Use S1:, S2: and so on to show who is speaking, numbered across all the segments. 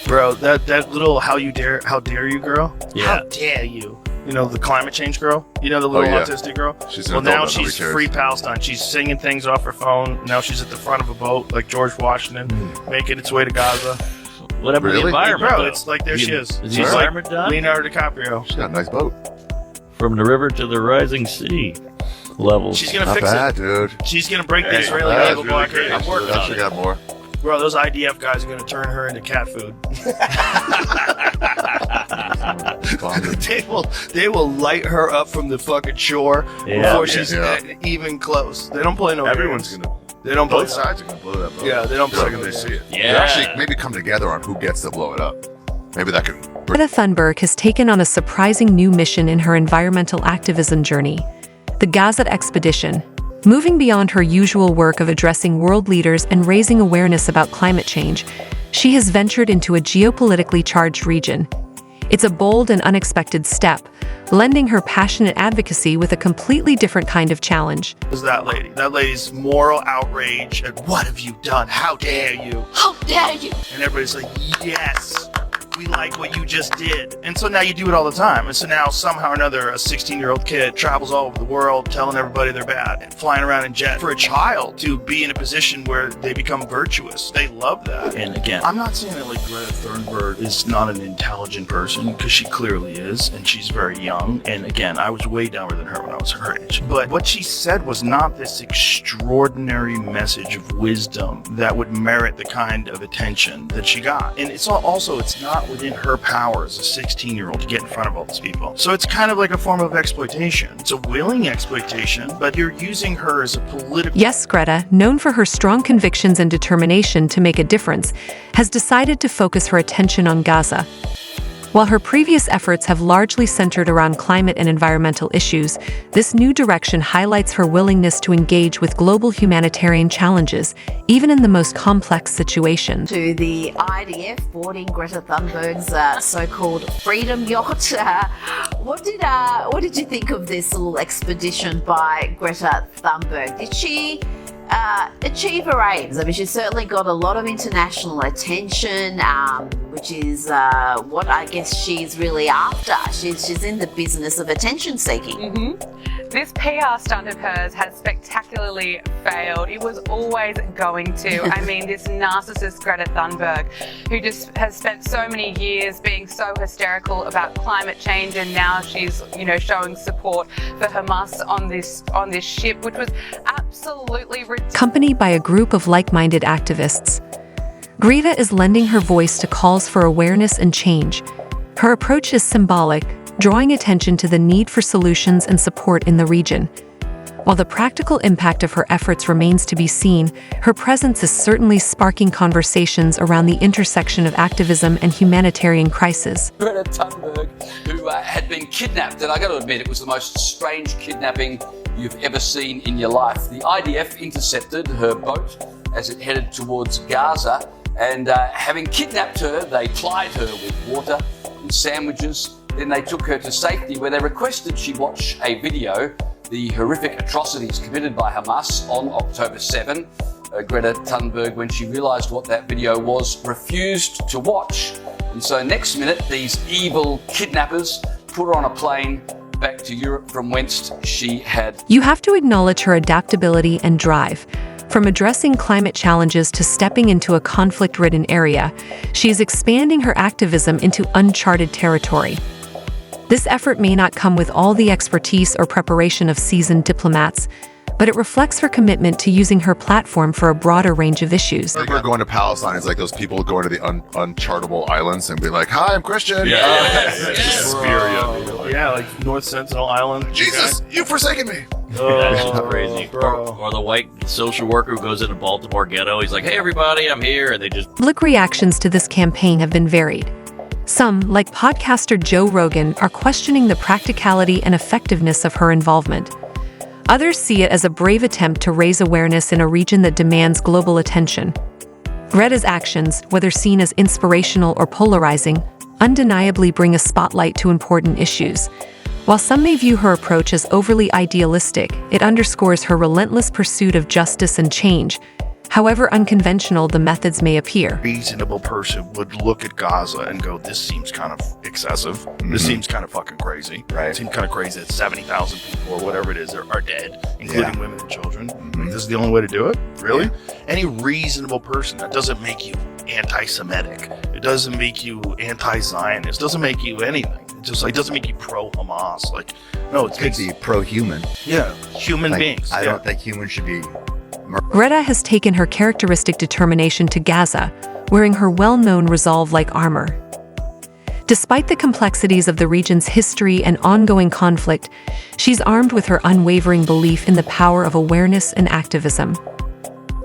S1: Bro, that little how dare you girl?
S2: Yeah.
S1: How dare you? You know, the climate change girl? You know, the little autistic girl? Now she's free Palestine. She's singing things off her phone. Now she's at the front of a boat like George Washington, making its way to Gaza.
S2: What happened to the environment?
S1: Bro, it's like there she is.
S2: Is the environment done?
S1: Leonardo DiCaprio.
S3: She's got a nice boat.
S2: From the river to the rising sea levels.
S1: She's going to
S3: Not
S1: fix
S3: bad,
S1: it.
S3: dude.
S1: She's going to break the Israeli naval blockade.
S2: I'm working on it.
S3: Got more.
S1: Bro, those IDF guys are going to turn her into cat food. They will light her up from the fucking shore before she's even close. They don't play no
S3: Everyone's
S1: games.
S3: gonna.
S1: They don't play.
S3: Both sides are gonna blow that boat.
S1: Yeah, they don't
S3: the
S1: play
S3: second
S1: no
S3: they see it.
S2: Yeah.
S3: They actually maybe come together on who gets to blow it up. Maybe that could.
S4: Greta Thunberg has taken on a surprising new mission in her environmental activism journey, the Gaza Expedition. Moving beyond her usual work of addressing world leaders and raising awareness about climate change, she has ventured into a geopolitically charged region. It's a bold and unexpected step, lending her passionate advocacy with a completely different kind of challenge.
S1: Is that lady? That lady's moral outrage at what have you done? How dare you?
S5: How dare you?
S1: And everybody's like, yes, we like what you just did. And so now you do it all the time. And so now somehow or another, a 16-year-old kid travels all over the world telling everybody they're bad and flying around in jet. For a child to be in a position where they become virtuous, they love that.
S2: And again,
S1: I'm not saying that like Greta Thunberg is not an intelligent person, because she clearly is, and she's very young. And again, I was way dumber than her when I was her age. But what she said was not this extraordinary message of wisdom that would merit the kind of attention that she got. And it's also not within her power as a 16-year-old to get in front of all these people. So it's kind of like a form of exploitation. It's a willing exploitation, but you're using her as a political...
S4: Yes, Greta, known for her strong convictions and determination to make a difference, has decided to focus her attention on Gaza. While her previous efforts have largely centered around climate and environmental issues, this new direction highlights her willingness to engage with global humanitarian challenges, even in the most complex situations.
S5: To the IDF boarding Greta Thunberg's so-called freedom yacht. What did you think of this little expedition by Greta Thunberg? Did she achieve her aims? I mean, she certainly got a lot of international attention, which is what I guess she's really after. She's in the business of attention seeking.
S6: This PR stunt of hers has spectacularly failed. It was always going to. I mean, this narcissist Greta Thunberg, who just has spent so many years being so hysterical about climate change, and now she's, showing support for Hamas on this ship, which was absolutely ridiculous.
S4: Accompanied by a group of like-minded activists, Greta is lending her voice to calls for awareness and change. Her approach is symbolic, drawing attention to the need for solutions and support in the region. While the practical impact of her efforts remains to be seen, her presence is certainly sparking conversations around the intersection of activism and humanitarian crisis.
S7: Greta Thunberg, who had been kidnapped, and I got to admit, it was the most strange kidnapping you've ever seen in your life. The IDF intercepted her boat as it headed towards Gaza, and having kidnapped her, they plied her with water and sandwiches. Then they took her to safety, where they requested she watch a video, the horrific atrocities committed by Hamas on October 7. Greta Thunberg, when she realised what that video was, refused to watch. And so next minute, these evil kidnappers put her on a plane back to Europe, from whence she had...
S4: You have to acknowledge her adaptability and drive. From addressing climate challenges to stepping into a conflict-ridden area, she is expanding her activism into uncharted territory. This effort may not come with all the expertise or preparation of seasoned diplomats, but it reflects her commitment to using her platform for a broader range of issues.
S3: We're going to Palestine. It's like those people going to the unchartable islands and be like, "Hi, I'm Christian."
S1: Yeah, like North Sentinel Island.
S3: Jesus, you've forsaken me.
S2: That's crazy.
S1: Bro.
S2: Or the white social worker who goes into Baltimore ghetto. He's like, "Hey, everybody, I'm here," and they just...
S4: Public reactions to this campaign have been varied. Some, like podcaster Joe Rogan, are questioning the practicality and effectiveness of her involvement. Others see it as a brave attempt to raise awareness in a region that demands global attention. Greta's actions, whether seen as inspirational or polarizing, undeniably bring a spotlight to important issues. While some may view her approach as overly idealistic, it underscores her relentless pursuit of justice and change. However unconventional the methods may appear.
S1: Reasonable person would look at Gaza and go, this seems kind of excessive. This seems kind of fucking crazy.
S3: Right.
S1: It seems kind of crazy that 70,000 people or whatever it is are dead, including women and children. Like, this is the only way to do it? Really? Any reasonable person, that doesn't make you anti-Semitic. It doesn't make you anti-Zionist. It doesn't make you anything. It just like doesn't make you pro-Hamas. Like, no, it
S8: Could be pro-human.
S1: yeah, human
S8: Like,
S1: beings.
S8: I
S1: yeah.
S8: don't think humans should be.
S4: Greta has taken her characteristic determination to Gaza, wearing her well-known resolve-like armor. Despite the complexities of the region's history and ongoing conflict, she's armed with her unwavering belief in the power of awareness and activism.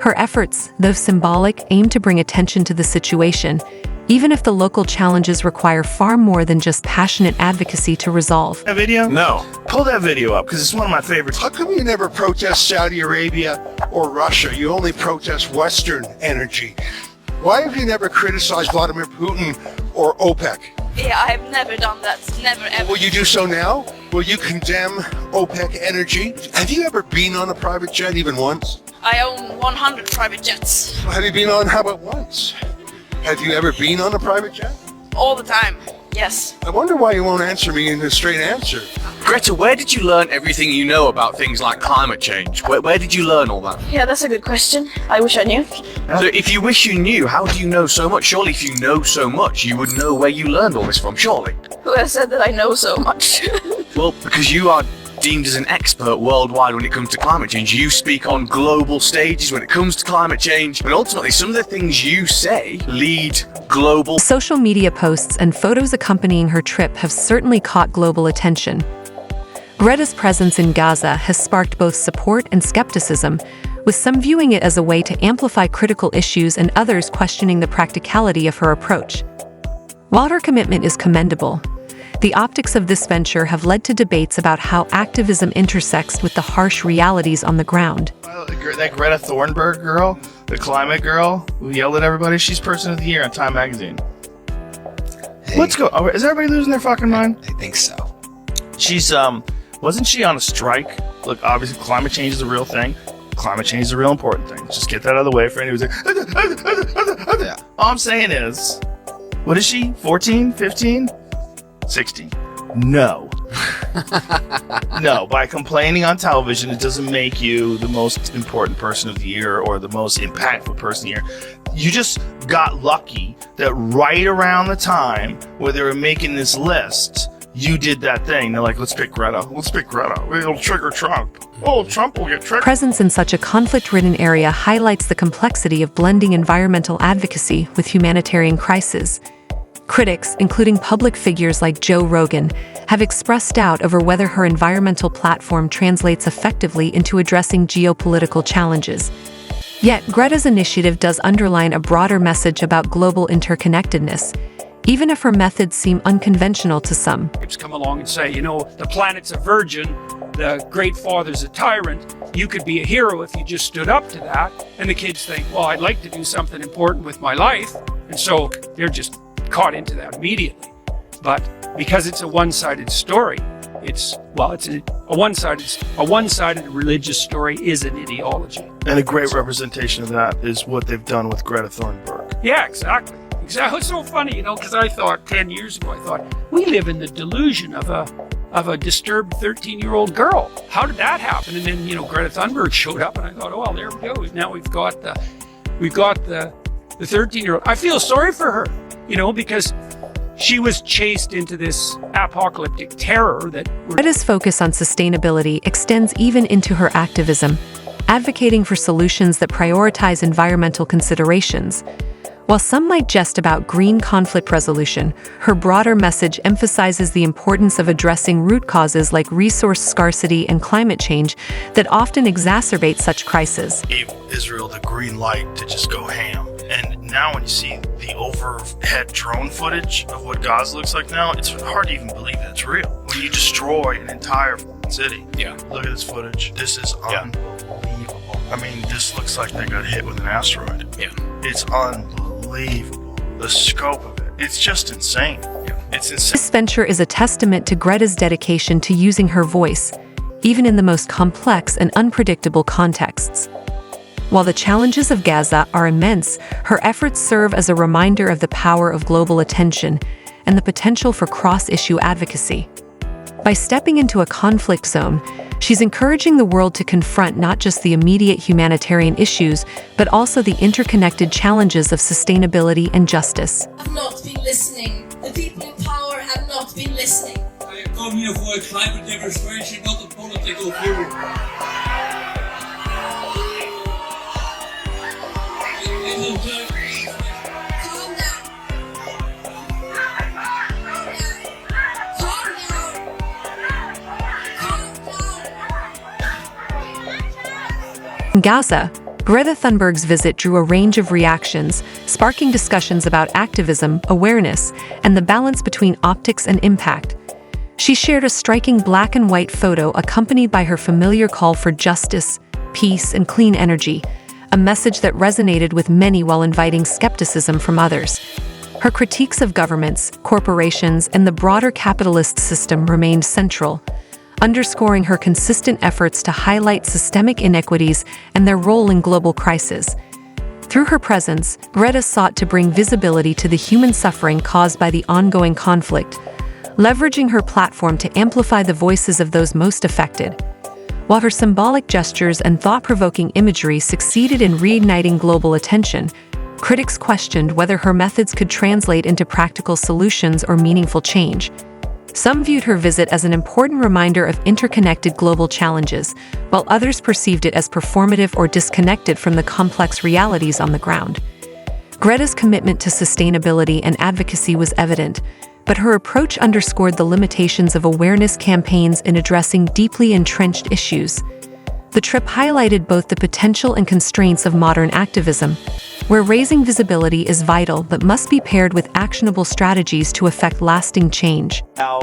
S4: Her efforts, though symbolic, aim to bring attention to the situation, even if the local challenges require far more than just passionate advocacy to resolve.
S1: That video?
S3: No.
S1: Pull that video up because it's one of my favorites.
S9: How come you never protest Saudi Arabia or Russia? You only protest Western energy. Why have you never criticized Vladimir Putin or OPEC?
S10: Yeah, I have never done that. Never ever.
S9: Will you do so now? Will you condemn OPEC energy? Have you ever been on a private jet even once?
S10: I own 100 private jets.
S9: Have you been on, how about once? Have you ever been on a private jet?
S10: All the time. Yes.
S9: I wonder why you won't answer me in a straight answer.
S11: Greta, where did you learn everything you know about things like climate change? Where did you learn all that?
S10: Yeah, that's a good question. I wish I knew.
S11: So if you wish you knew, how do you know so much? Surely if you know so much, you would know where you learned all this from, surely?
S10: Who has said that I know so much?
S11: Well, because you are deemed as an expert worldwide when it comes to climate change. You speak on global stages when it comes to climate change, and ultimately some of the things you say lead global.
S4: Social media posts and photos accompanying her trip have certainly caught global attention. Greta's presence in Gaza has sparked both support and skepticism, with some viewing it as a way to amplify critical issues and others questioning the practicality of her approach. While her commitment is commendable, the optics of this venture have led to debates about how activism intersects with the harsh realities on the ground.
S1: That Greta Thunberg girl, the climate girl who yelled at everybody, she's Person of the Year on Time Magazine. Let's go. Oh, is everybody losing their fucking mind?
S8: I think so.
S1: She's, wasn't she on a strike? Look, obviously climate change is a real thing. Climate change is a real important thing. Just get that out of the way for anyone who's like,
S8: Yeah.
S1: all I'm saying is, what is she, 14, 15? 16. No. No, by complaining on television, it doesn't make you the most important person of the year or the most impactful person of the year. You just got lucky that right around the time where they were making this list, you did that thing. They're like, let's pick Greta. Let's pick Greta. We'll trigger Trump. Oh, Trump will get triggered.
S4: Presence in such a conflict-ridden area highlights the complexity of blending environmental advocacy with humanitarian crises. Critics, including public figures like Joe Rogan, have expressed doubt over whether her environmental platform translates effectively into addressing geopolitical challenges. Yet, Greta's initiative does underline a broader message about global interconnectedness, even if her methods seem unconventional to some.
S12: Come along and say, you know, the planet's a virgin, the great father's a tyrant, you could be a hero if you just stood up to that. And the kids think, well, I'd like to do something important with my life. And so they're just caught into that immediately. But because it's a one-sided story, it's a one-sided religious story is an ideology.
S1: And a great representation of that is what they've done with Greta Thunberg.
S12: Yeah, exactly. It's so funny, you know, because I thought 10 years ago, we live in the delusion of a disturbed 13-year-old girl. How did that happen? And then, you know, Greta Thunberg showed up, and I thought, oh, well, there we go. Now we've got the 13-year-old. I feel sorry for her, you know, because she was chased into this apocalyptic terror that...
S4: Greta's focus on sustainability extends even into her activism, advocating for solutions that prioritize environmental considerations. While some might jest about green conflict resolution, her broader message emphasizes the importance of addressing root causes like resource scarcity and climate change that often exacerbate such crises.
S1: Gave Israel the green light to just go ham. And now when you see the overhead drone footage of what Gaza looks like now, it's hard to even believe that it's real. When you destroy an entire city, look at this footage. This is unbelievable. I mean, this looks like they got hit with an asteroid. Yeah. It's unbelievable. The scope of it. It's just insane. It's insane.
S4: This venture is a testament to Greta's dedication to using her voice, even in the most complex and unpredictable contexts. While the challenges of Gaza are immense, her efforts serve as a reminder of the power of global attention and the potential for cross-issue advocacy. By stepping into a conflict zone, she's encouraging the world to confront not just the immediate humanitarian issues, but also the interconnected challenges of sustainability and justice.
S8: Have not been listening. The people in power have not been listening.
S13: I come here for a climate demonstration, not a political view.
S4: In Gaza, Greta Thunberg's visit drew a range of reactions, sparking discussions about activism, awareness, and the balance between optics and impact. She shared a striking black and white photo accompanied by her familiar call for justice, peace, and clean energy, a message that resonated with many while inviting skepticism from others. Her critiques of governments, corporations, and the broader capitalist system remained central, underscoring her consistent efforts to highlight systemic inequities and their role in global crisis. Through her presence, Greta sought to bring visibility to the human suffering caused by the ongoing conflict, leveraging her platform to amplify the voices of those most affected. While her symbolic gestures and thought-provoking imagery succeeded in reigniting global attention, critics questioned whether her methods could translate into practical solutions or meaningful change. Some viewed her visit as an important reminder of interconnected global challenges, while others perceived it as performative or disconnected from the complex realities on the ground. Greta's commitment to sustainability and advocacy was evident, but her approach underscored the limitations of awareness campaigns in addressing deeply entrenched issues. The trip highlighted both the potential and constraints of modern activism, where raising visibility is vital but must be paired with actionable strategies to effect lasting change.
S14: Now,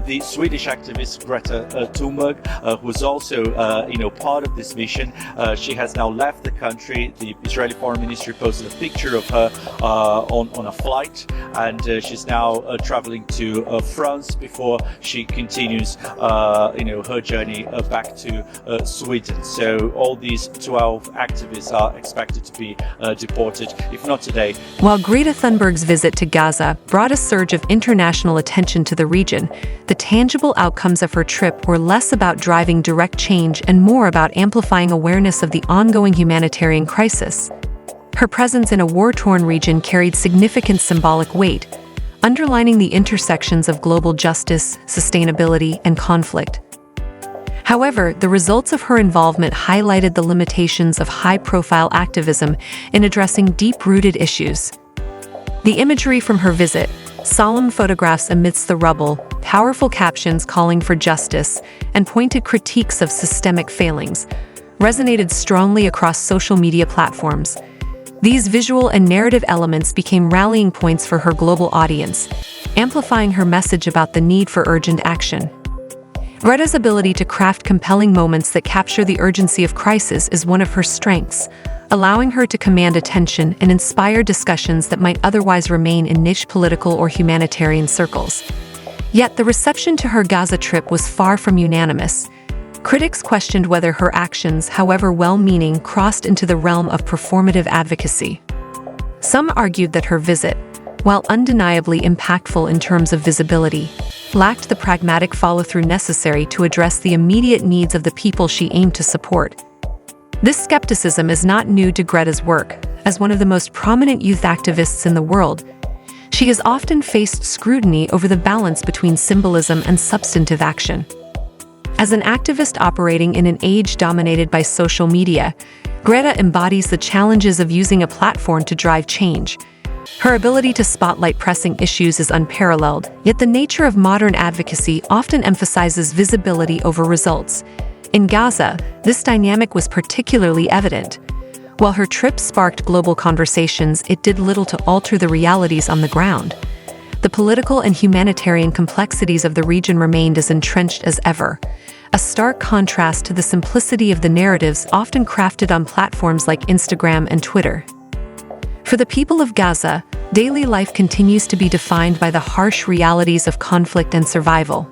S14: the Swedish activist Greta Thunberg, who's also, part of this mission, she has now left the country. The Israeli Foreign Ministry posted a picture of her on a flight, and she's now traveling to France before she continues, her journey back to Sweden. So all these 12 activists are expected to be deported, if not today.
S4: While Greta Thunberg's visit to Gaza brought a surge of international attention to the region, the tangible outcomes of her trip were less about driving direct change and more about amplifying awareness of the ongoing humanitarian crisis. Her presence in a war-torn region carried significant symbolic weight, underlining the intersections of global justice, sustainability, and conflict. However, the results of her involvement highlighted the limitations of high-profile activism in addressing deep-rooted issues. The imagery from her visit, solemn photographs amidst the rubble, powerful captions calling for justice, and pointed critiques of systemic failings, resonated strongly across social media platforms. These visual and narrative elements became rallying points for her global audience, amplifying her message about the need for urgent action. Greta's ability to craft compelling moments that capture the urgency of crisis is one of her strengths, allowing her to command attention and inspire discussions that might otherwise remain in niche political or humanitarian circles. Yet the reception to her Gaza trip was far from unanimous. Critics questioned whether her actions, however well-meaning, crossed into the realm of performative advocacy. Some argued that her visit, while undeniably impactful in terms of visibility, lacked the pragmatic follow-through necessary to address the immediate needs of the people she aimed to support. This skepticism is not new to Greta's work. As one of the most prominent youth activists in the world, she has often faced scrutiny over the balance between symbolism and substantive action. As an activist operating in an age dominated by social media, Greta embodies the challenges of using a platform to drive change. Her ability to spotlight pressing issues is unparalleled, yet the nature of modern advocacy often emphasizes visibility over results. In Gaza, this dynamic was particularly evident. While her trip sparked global conversations, it did little to alter the realities on the ground. The political and humanitarian complexities of the region remained as entrenched as ever, a stark contrast to the simplicity of the narratives often crafted on platforms like Instagram and Twitter. For the people of Gaza, daily life continues to be defined by the harsh realities of conflict and survival.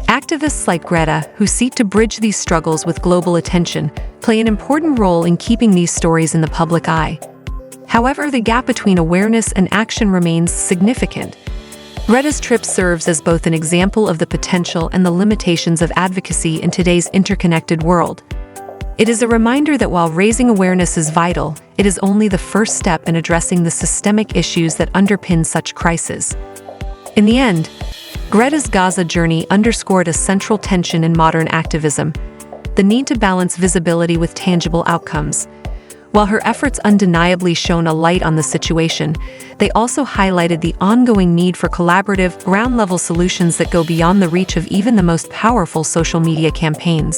S4: Activists Activists like Greta, who seek to bridge these struggles with global attention, play an important role in keeping these stories in the public eye. However, the gap between awareness and action remains significant. Greta's trip serves as both an example of the potential and the limitations of advocacy in today's interconnected world. It is a reminder that while raising awareness is vital, it is only the first step in addressing the systemic issues that underpin such crises. In the end, Greta's Gaza journey underscored a central tension in modern activism: the need to balance visibility with tangible outcomes. While her efforts undeniably shone a light on the situation, they also highlighted the ongoing need for collaborative, ground-level solutions that go beyond the reach of even the most powerful social media campaigns.